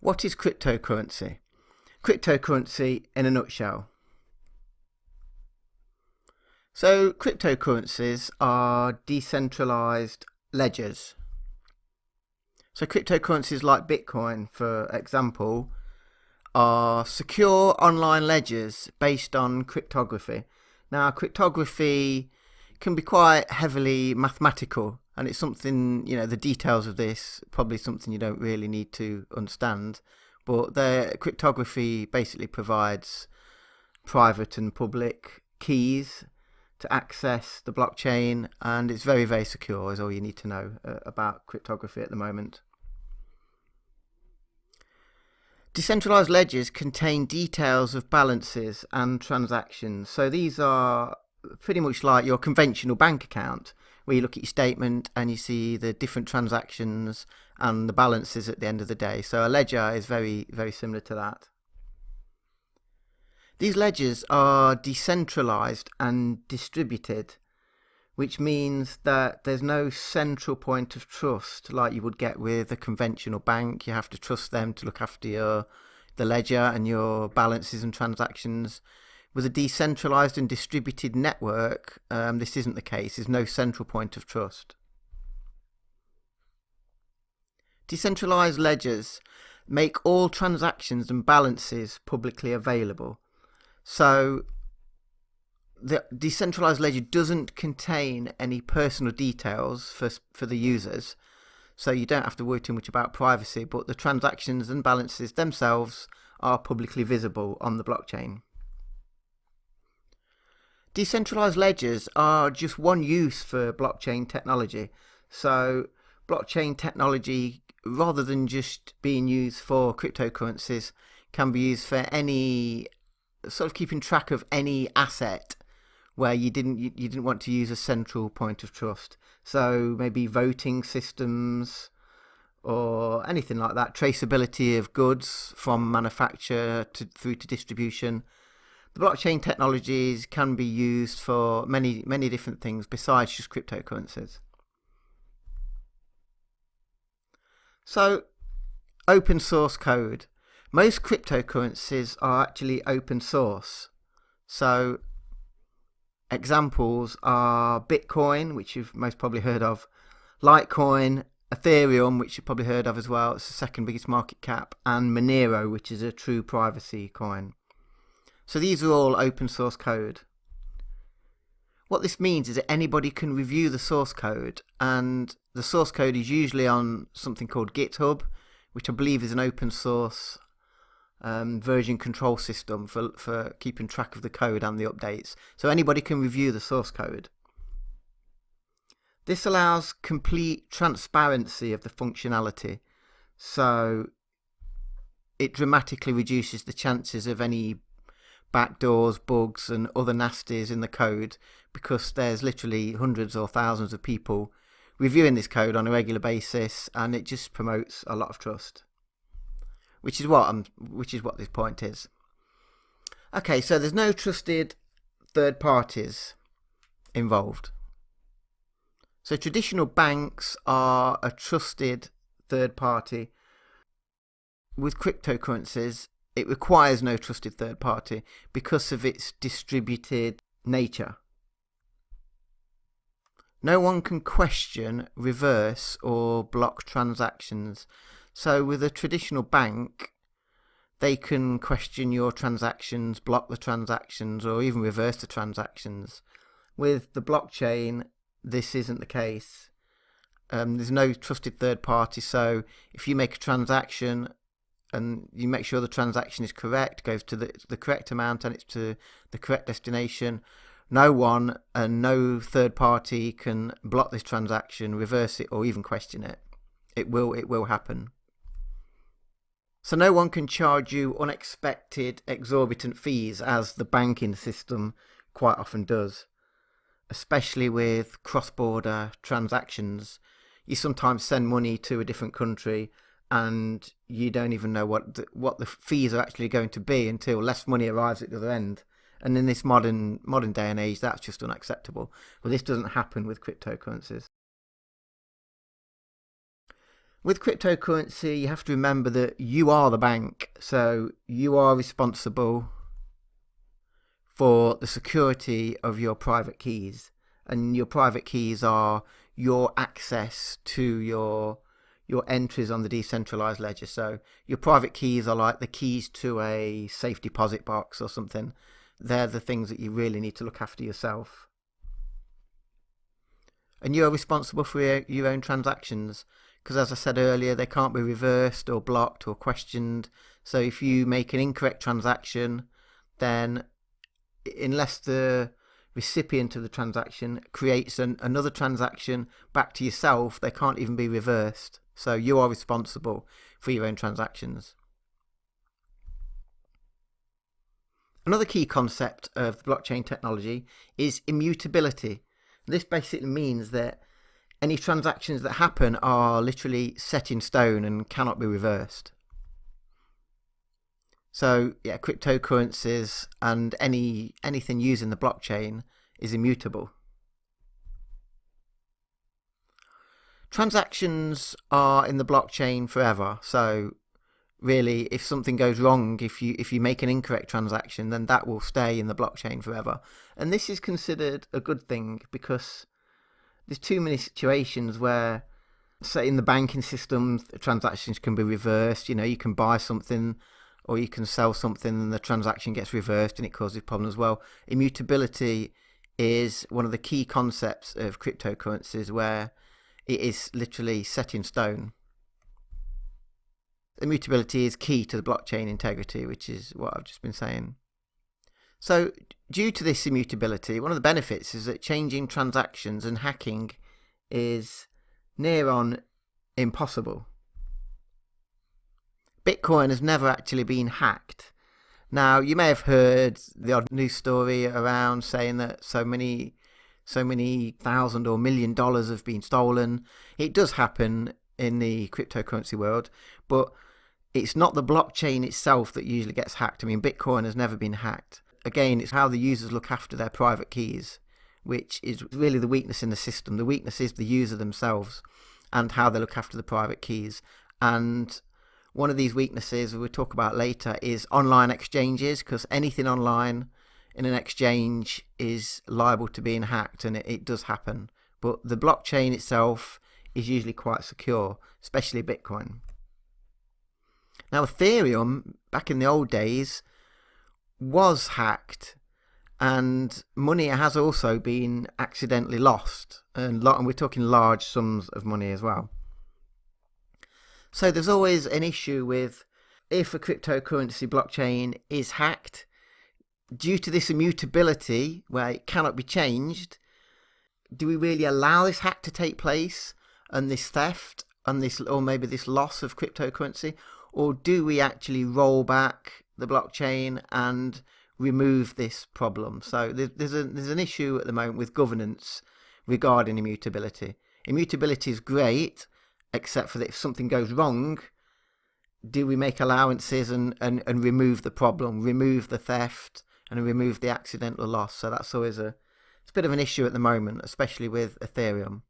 What is cryptocurrency? Cryptocurrency in a nutshell. So cryptocurrencies are decentralized ledgers. So cryptocurrencies like Bitcoin, for example, are secure online ledgers based on cryptography. Now, cryptography can be quite heavily mathematical, and it's something, the details of this, probably something you don't really need to understand. But the cryptography basically provides private and public keys to access the blockchain, and it's very, very secure, is all you need to know about cryptography at the moment. Decentralized ledgers contain details of balances and transactions. So these are pretty much like your conventional bank account, where you look at your statement and you see the different transactions and the balances at the end of the day. So a ledger is very, very similar to that. These ledgers are decentralized and distributed, which means that there's no central point of trust like you would get with a conventional bank. You have to trust them to look after the ledger and your balances and transactions. With a decentralized and distributed network, this isn't the case. There's no central point of trust. Decentralized ledgers make all transactions and balances publicly available. So the decentralized ledger doesn't contain any personal details for the users, so you don't have to worry too much about privacy, but the transactions and balances themselves are publicly visible on the blockchain. Decentralized ledgers are just one use for blockchain technology. So blockchain technology, rather than just being used for cryptocurrencies, can be used for any sort of keeping track of any asset where you didn't want to use a central point of trust. So maybe voting systems or anything like that, traceability of goods from manufacture through to distribution. The blockchain technologies can be used for many different things besides just cryptocurrencies. So, open source code. Most cryptocurrencies are actually open source. So examples are Bitcoin, which you've most probably heard of, Litecoin, Ethereum, which you've probably heard of as well, it's the second biggest market cap, and Monero, which is a true privacy coin. So these are all open source code. What this means is that anybody can review the source code, and the source code is usually on something called GitHub, which I believe is an open source version control system for keeping track of the code and the updates. So anybody can review the source code. This allows complete transparency of the functionality. So it dramatically reduces the chances of any backdoors, bugs and other nasties in the code, because there's literally hundreds or thousands of people reviewing this code on a regular basis, and it just promotes a lot of trust. Which is what this point is. Okay, so there's no trusted third parties involved. So traditional banks are a trusted third party. With cryptocurrencies, it requires no trusted third party because of its distributed nature. No one can question, reverse or block transactions. So with a traditional bank, they can question your transactions, block the transactions, or even reverse the transactions. With the blockchain, this isn't the case. There's no trusted third party, so if you make a transaction and you make sure the transaction is correct, goes to the correct amount and it's to the correct destination, no one and no third party can block this transaction, reverse it, or even question it. It will happen. So no one can charge you unexpected, exorbitant fees, as the banking system quite often does. Especially with cross-border transactions, you sometimes send money to a different country and you don't even know what the fees are actually going to be until less money arrives at the other end. And in this modern day and age, that's just unacceptable. Well, this doesn't happen with cryptocurrencies. With cryptocurrency, you have to remember that you are the bank, so you are responsible for the security of your private keys. And your private keys are your access to your entries on the decentralized ledger. So your private keys are like the keys to a safe deposit box or something. They're the things that you really need to look after yourself. And you're responsible for your own transactions, because as I said earlier, they can't be reversed or blocked or questioned. So if you make an incorrect transaction, then unless the recipient of the transaction creates another transaction back to yourself, they can't even be reversed. So you are responsible for your own transactions. Another key concept of the blockchain technology is immutability. This basically means that any transactions that happen are literally set in stone and cannot be reversed. So yeah, cryptocurrencies and anything using the blockchain is immutable. Transactions are in the blockchain forever. So really, if something goes wrong, if you make an incorrect transaction, then that will stay in the blockchain forever. And this is considered a good thing, because there's too many situations where, say in the banking system, transactions can be reversed. You can buy something or you can sell something and the transaction gets reversed and it causes problems. Well, immutability is one of the key concepts of cryptocurrencies, where it is literally set in stone. Immutability is key to the blockchain integrity, which is what I've just been saying. So due to this immutability, one of the benefits is that changing transactions and hacking is near on impossible. Bitcoin has never actually been hacked. Now, you may have heard the odd news story around saying that so many thousand or $1 million have been stolen. It does happen in the cryptocurrency world, but it's not the blockchain itself that usually gets hacked. I mean, Bitcoin has never been hacked. Again, it's how the users look after their private keys, which is really the weakness in the system. The weakness is the user themselves and how they look after the private keys. And one of these weaknesses we'll talk about later is online exchanges, because anything online in an exchange is liable to being hacked, and it does happen. But the blockchain itself is usually quite secure, especially Bitcoin. Now, Ethereum, back in the old days, was hacked, and money has also been accidentally lost, and we're talking large sums of money as well. So there's always an issue with, if a cryptocurrency blockchain is hacked, due to this immutability where it cannot be changed, do we really allow this hack to take place and this theft and this, or maybe this loss of cryptocurrency, or do we actually roll back the blockchain and remove this problem? So there's an issue at the moment with governance regarding immutability. Immutability is great, except for that if something goes wrong, do we make allowances and remove the problem, remove the theft, and remove the accidental loss? So that's always it's a bit of an issue at the moment, especially with Ethereum.